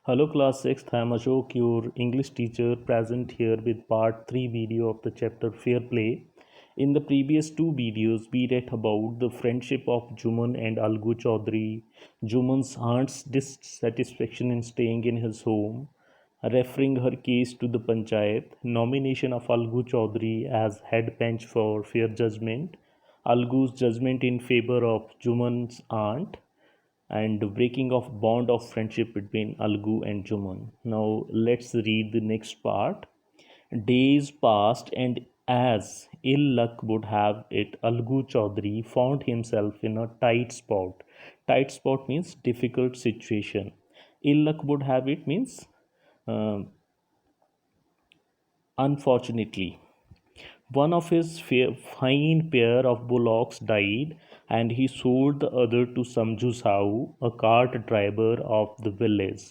Hello class 6th, I am Ashok, your English teacher present here with part 3 video of the chapter Fair Play. In the previous two videos, we read about the friendship of Juman and Algu Chaudhary, Juman's aunt's dissatisfaction in staying in his home, referring her case to the Panchayat, nomination of Algu Chaudhary as head bench for fair judgment, Algu's judgment in favor of Juman's aunt, and the breaking of bond of friendship between Algu and Juman. Now let's read the next part. Days passed, and as ill luck would have it, Algu Chaudhary found himself in a tight spot. Tight spot means difficult situation. Ill luck would have it means uh, unfortunately. One of his fine pair of bullocks died, and he sold the other to Samju Sahu, a cart driver of the village.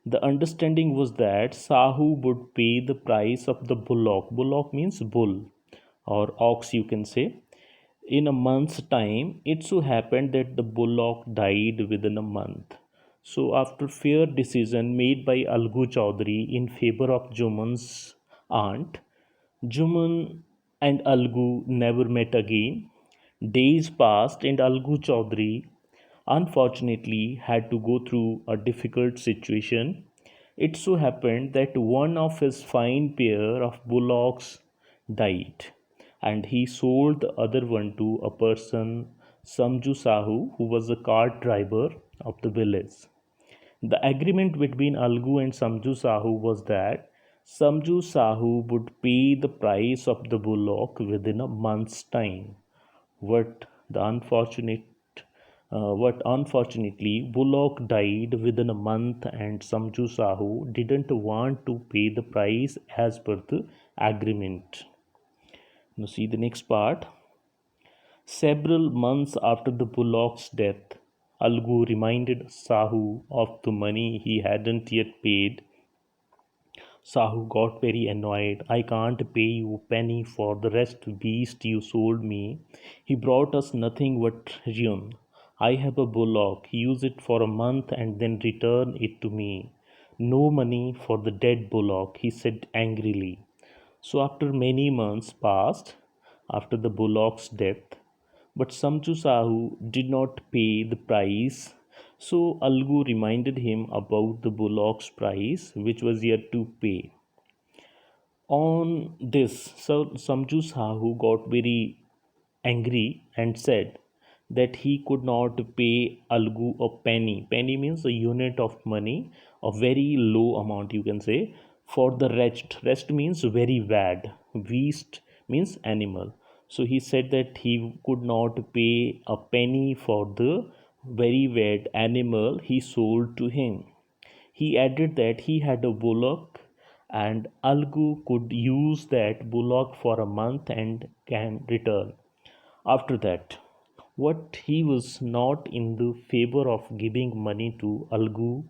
The understanding was that Sahu would pay the price of the bullock. Bullock means bull or ox, you can say. In a month's time, it so happened that the bullock died within a month. So, after fair decision made by Algu Chaudhary in favor of Juman's aunt, Juman and Algu never met again. Days passed, and Algu Chaudhary unfortunately had to go through a difficult situation. It so happened that one of his fine pair of bullocks died, and he sold the other one to a person, Samju Sahu, who was a cart driver of the village. The agreement between Algu and Samju Sahu was that Samju Sahu would pay the price of the bullock within a month's time. What the unfortunate what unfortunately Bullock died within a month, and Samju Sahu didn't want to pay the price as per the agreement. Now see the next part. Several months after the Bullock's death, Algu reminded Sahu of the money he hadn't yet paid. Sahu got very annoyed. I can't pay you a penny for the rest beast you sold me. He brought us nothing but ruin. I have a bullock. Use it for a month and then return it to me. No money for the dead bullock, he said angrily. So after many months passed after the bullock's death, but Samju Sahu did not pay the price. So Algu reminded him about the bullock's price, which was yet to pay. On this, so Samju Sahu got very angry and said that he could not pay Algu a penny. Penny means a unit of money, a very low amount, you can say, for the wretched. Rest means very bad. Beast means animal. So he said that he could not pay a penny for the very bad animal he sold to him. He added that he had a bullock and Algu could use that bullock for a month and can return. After that, what he was not in the favor of giving money to Algu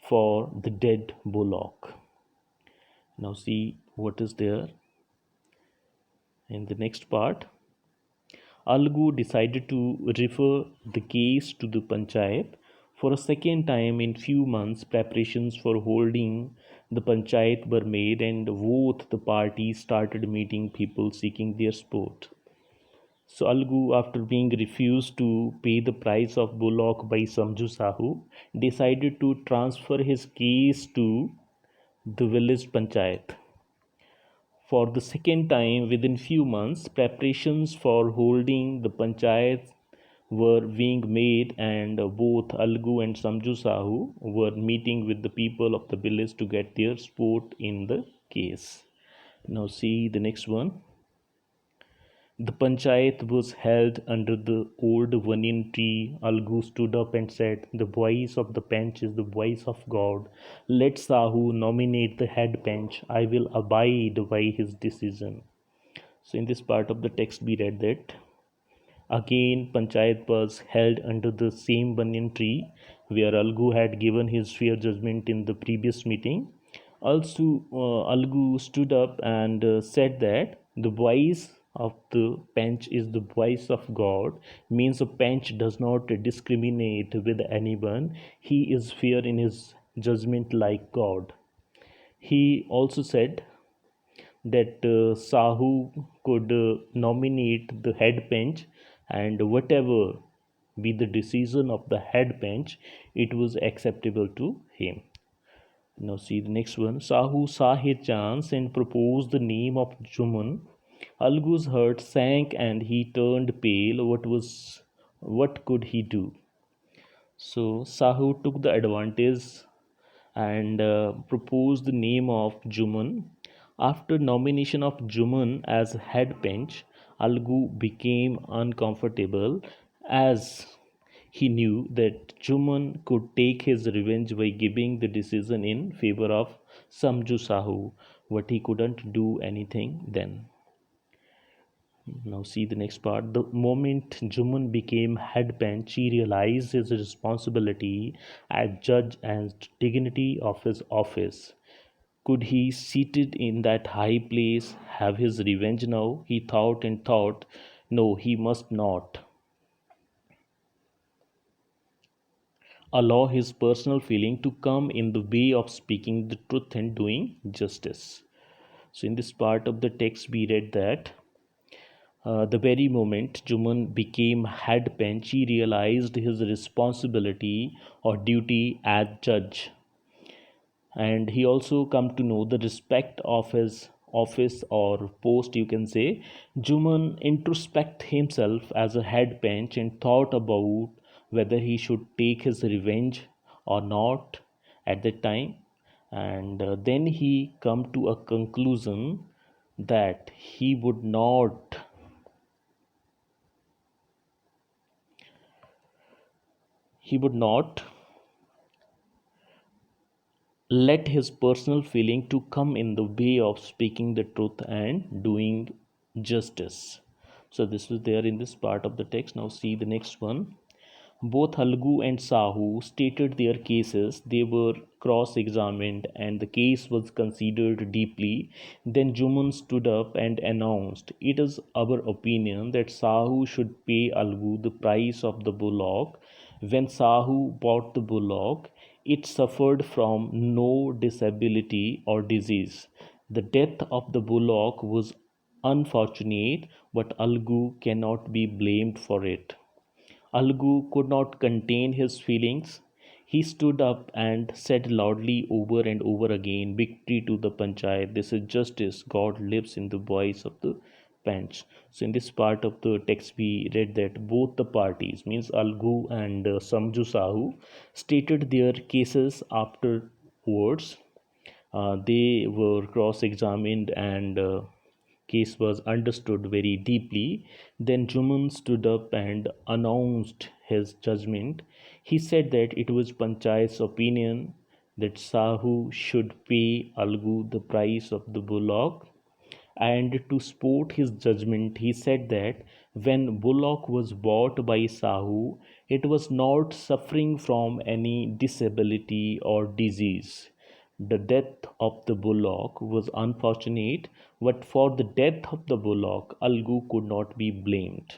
for the dead bullock. Now see what is there in the next part. Algu decided to refer the case to the Panchayat. For a second time in few months, preparations for holding the Panchayat were made, and both the parties started meeting people seeking their support. So Algu, after being refused to pay the price of bullock by Samju Sahu, decided to transfer his case to the village Panchayat. For the second time within few months, preparations for holding the panchayat were being made, and both Algu and Samju Sahu were meeting with the people of the village to get their support in the case. Now see the next one. The panchayat was held under the old banyan tree. Algu stood up and said, the voice of the bench is the voice of God. Let Sahu nominate the head bench. I will abide by his decision. So in this part of the text we read that again panchayat was held under the same banyan tree where Algu had given his fair judgment in the previous meeting. Also, Algu stood up and said that the voice of the bench is the voice of God, means a bench does not discriminate with anyone. He is fair in his judgment like God. He also said that Sahu could nominate the head bench, and whatever be the decision of the head bench, it was acceptable to him. Now see the next one. Sahu saw his chance and proposed the name of Juman. Algu's heart sank and he turned pale. What could he do? So Sahu took the advantage and proposed the name of Juman. After nomination of Juman as head bench, Algu became uncomfortable as he knew that Juman could take his revenge by giving the decision in favor of Samju Sahu, but he couldn't do anything then. Now see the next part. The moment Juman became head bench, he realized his responsibility as judge and dignity of his office. Could he, seated in that high place, have his revenge now? He thought and thought. No, he must not allow his personal feeling to come in the way of speaking the truth and doing justice. So, in this part of the text, we read that the very moment Juman became head bench, he realized his responsibility or duty as judge, and he also come to know the respect of his office or post, you can say. Juman introspect himself as a head bench and thought about whether he should take his revenge or not at that time, and then he come to a conclusion that he would not let his personal feeling to come in the way of speaking the truth and doing justice. So this was there in this part of the text. Now see the next one. Both Halgu and Sahu stated their cases. They were cross examined and the case was considered deeply. Then Juman stood up and announced, "It is our opinion that Sahu should pay Algu the price of the bullock. When Sahu bought the bullock, it suffered from no disability or disease. The death of the bullock was unfortunate, but Algu cannot be blamed for it." Algu could not contain his feelings. He stood up and said loudly over and over again, "Victory to the Panchayat. This is justice. God lives in the voice of the bench." So, in this part of the text, we read that both the parties, means Algu and Samju Sahu, stated their cases afterwards. They were cross examined and case was understood very deeply. Then Juman stood up and announced his judgment. He said that it was Panchayat's opinion that Sahu should pay Algu the price of the bullock, and to support his judgment, he said that when bullock was bought by Sahu, it was not suffering from any disability or disease. The death of the bullock was unfortunate, but for the death of the bullock, Algu could not be blamed.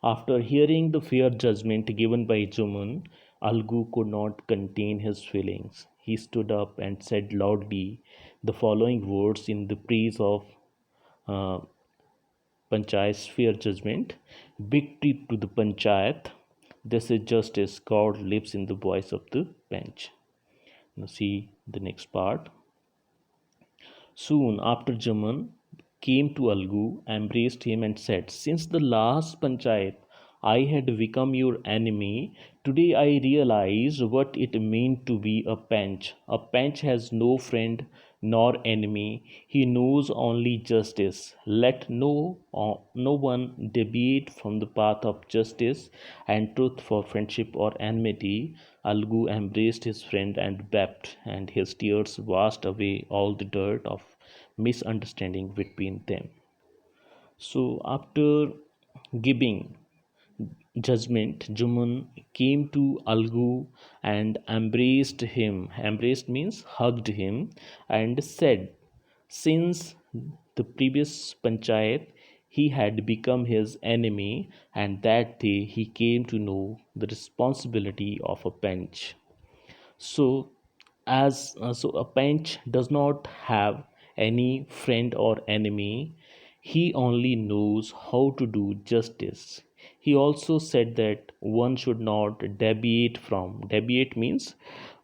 After hearing the fair judgment given by Juman, Algu could not contain his feelings. He stood up and said loudly the following words in the praise of uh, Panchayat's fair judgment: "Victory to the Panchayat. This is justice. God lives in the voice of the bench." Now see the next part. Soon after, Jaman came to Algu, embraced him, and said, "Since the last Panchayat, I had become your enemy. Today I realize what it means to be a Panch. A Panch has no friend nor enemy. He knows only justice. Let no one deviate from the path of justice and truth for friendship or enmity." Algu embraced his friend and wept, and his tears washed away all the dirt of misunderstanding between them. So, after giving judgment, Juman came to Algu and embraced him. Embraced means hugged him and said, since the previous Panchayat, he had become his enemy, and that day he came to know the responsibility of a bench. So, As so a Pench does not have any friend or enemy. He only knows how to do justice. He also said that one should not deviate means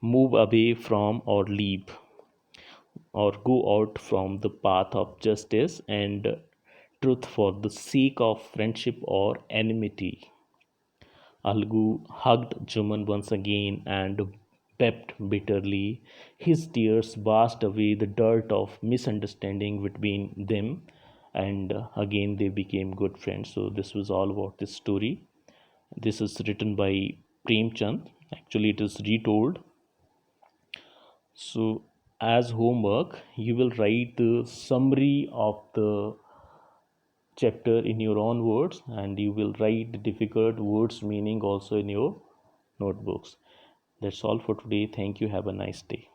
move away from or leave or go out from the path of justice and truth for the sake of friendship or enmity. Algu hugged Juman once again and wept bitterly. His tears washed away the dirt of misunderstanding between them, and again they became good friends. So, this was all about this story. This is written by Prem Chand. Actually, it is retold. So, as homework, you will write the summary of the chapter in your own words, and you will write the difficult words meaning also in your notebooks. That's all for today. Thank you. Have a nice day.